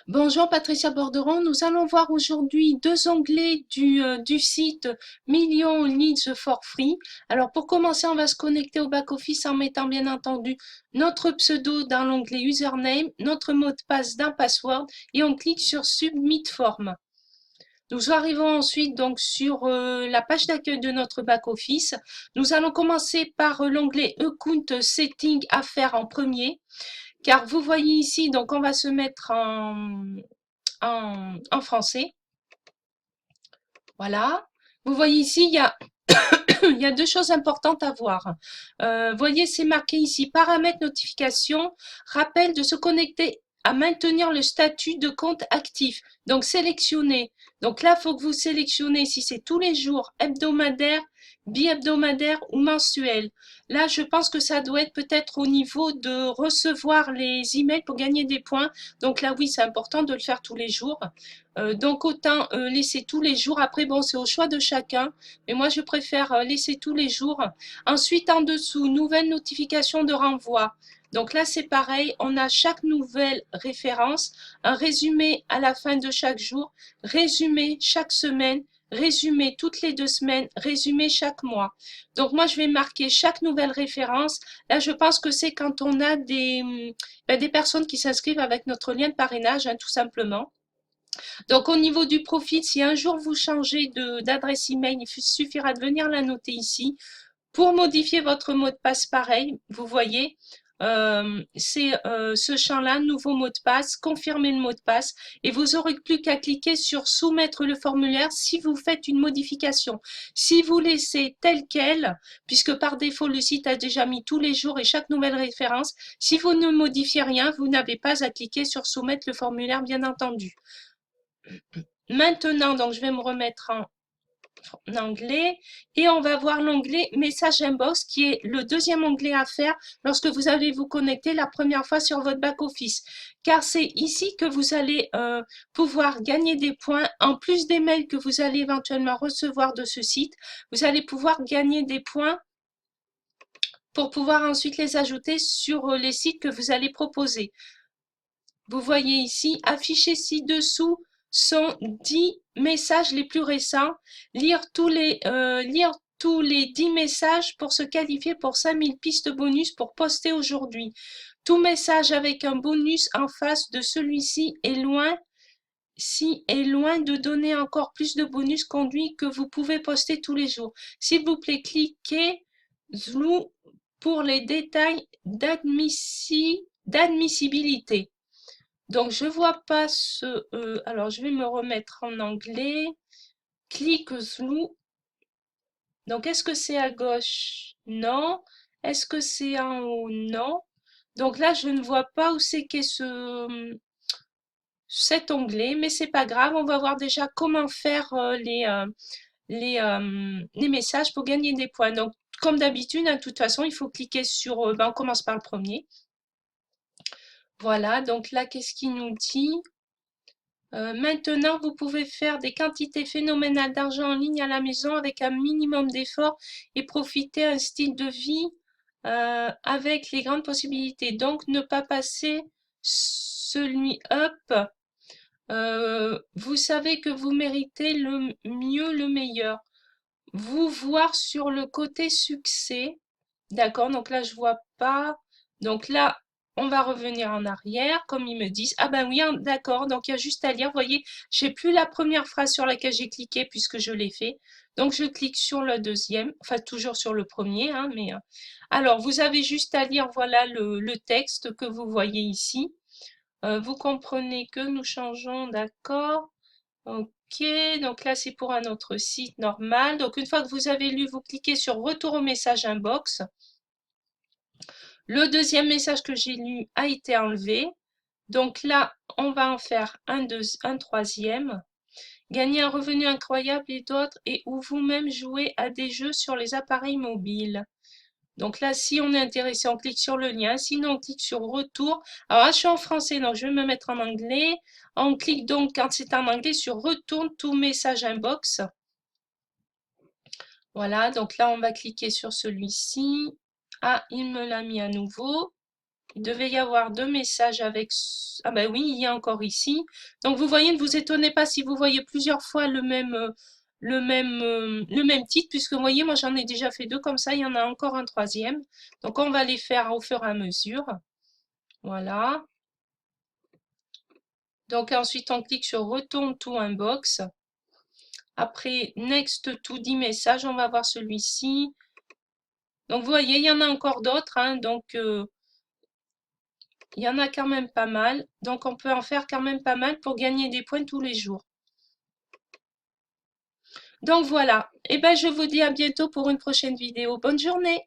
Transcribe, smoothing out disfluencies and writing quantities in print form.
Bonjour Patricia Borderon, nous allons voir aujourd'hui deux onglets du site Million Leads for Free. Alors pour commencer, on va se connecter au back-office en mettant bien entendu notre pseudo dans l'onglet Username, notre mot de passe d'un password et on clique sur Submit Form. Nous arrivons ensuite donc sur la page d'accueil de notre back-office. Nous allons commencer par l'onglet Account Setting à faire en premier. Car vous voyez ici, donc on va se mettre en français. Voilà. Vous voyez ici, il y a, il y a deux choses importantes à voir. Voyez, c'est marqué ici, paramètres notification, rappel de se connecter à maintenir le statut de compte actif. Donc, sélectionnez. Donc là, il faut que vous sélectionnez si c'est tous les jours, hebdomadaire, bi-hebdomadaire ou mensuel. Là, je pense que ça doit être peut-être au niveau de recevoir les emails pour gagner des points. Donc là, oui, c'est important de le faire tous les jours. Donc, autant laisser tous les jours. Après, bon, c'est au choix de chacun. Mais moi, je préfère laisser tous les jours. Ensuite, en dessous, nouvelle notification de renvoi. Donc là, c'est pareil, on a chaque nouvelle référence, un résumé à la fin de chaque jour, résumé chaque semaine, résumé toutes les 2 semaines, résumé chaque mois. Donc moi, je vais marquer chaque nouvelle référence. Là, je pense que c'est quand on a des personnes qui s'inscrivent avec notre lien de parrainage, hein, tout simplement. Donc, au niveau du profil, si un jour vous changez d'adresse email, il suffira de venir la noter ici. Pour modifier votre mot de passe, pareil, vous voyez, c'est ce champ-là, nouveau mot de passe, confirmer le mot de passe, et vous n'aurez plus qu'à cliquer sur soumettre le formulaire si vous faites une modification. Si vous laissez tel quel, puisque par défaut le site a déjà mis tous les jours et chaque nouvelle référence, si vous ne modifiez rien, vous n'avez pas à cliquer sur soumettre le formulaire, bien entendu. Maintenant, donc je vais me remettre en anglais et on va voir l'onglet message inbox qui est le deuxième onglet à faire lorsque vous allez vous connecter la première fois sur votre back office, car c'est ici que vous allez pouvoir gagner des points en plus des mails que vous allez éventuellement recevoir de ce site. Vous allez pouvoir gagner des points pour pouvoir ensuite les ajouter sur les sites que vous allez proposer. Vous voyez ici, affichés ci-dessous sont 10 messages les plus récents. Lire tous les 10 messages pour se qualifier pour 5000 pistes bonus pour poster aujourd'hui. Tout message avec un bonus en face de celui-ci est loin de donner encore plus de bonus conduits que vous pouvez poster tous les jours. S'il vous plaît, cliquez pour les détails d'admissibilité. Donc, je vois pas ce alors, je vais me remettre en anglais. Click through. Donc, est-ce que c'est à gauche? Non. Est-ce que c'est en haut? Non. Donc là, je ne vois pas où c'est qu'est cet onglet, mais c'est pas grave. On va voir déjà comment faire les messages pour gagner des points. Donc, comme d'habitude, hein, de toute façon, il faut cliquer sur. On commence par le premier. Voilà. Donc là, qu'est-ce qu'il nous dit? Maintenant, vous pouvez faire des quantités phénoménales d'argent en ligne à la maison avec un minimum d'effort et profiter d'un style de vie avec les grandes possibilités. Donc, ne pas passer celui up. Vous savez que vous méritez le mieux, le meilleur. Vous voir sur le côté succès. D'accord, donc là, je vois pas. Donc là, on va revenir en arrière, comme ils me disent. Ah ben oui, d'accord, donc il y a juste à lire. Vous voyez, j'ai plus la première phrase sur laquelle j'ai cliqué puisque je l'ai fait. Donc je clique sur le deuxième, enfin toujours sur le premier, hein, mais alors vous avez juste à lire, voilà le texte que vous voyez ici. Vous comprenez que nous changeons, d'accord? Ok, donc là c'est pour un autre site normal. Donc une fois que vous avez lu, vous cliquez sur retour au message inbox. Le deuxième message que j'ai lu a été enlevé. Donc là, on va en faire un troisième. Gagner un revenu incroyable et d'autres et ou vous-même jouer à des jeux sur les appareils mobiles. Donc là, si on est intéressé, on clique sur le lien. Sinon, on clique sur retour. Alors là, je suis en français, donc je vais me mettre en anglais. On clique donc, quand c'est en anglais, sur retourne tout message inbox. Voilà, donc là, on va cliquer sur celui-ci. Ah, il me l'a mis à nouveau. Il devait y avoir 2 messages avec... Ah ben oui, il y a encore ici. Donc vous voyez, ne vous étonnez pas si vous voyez plusieurs fois le même titre, puisque vous voyez, moi j'en ai déjà fait 2 comme ça, il y en a encore un troisième. Donc on va les faire au fur et à mesure. Voilà. Donc ensuite on clique sur Retourne to Inbox. Après Next to 10 messages, on va voir celui-ci. Donc vous voyez, il y en a encore d'autres, hein, donc il y en a quand même pas mal. Donc on peut en faire quand même pas mal pour gagner des points tous les jours. Donc voilà. Et ben je vous dis à bientôt pour une prochaine vidéo. Bonne journée!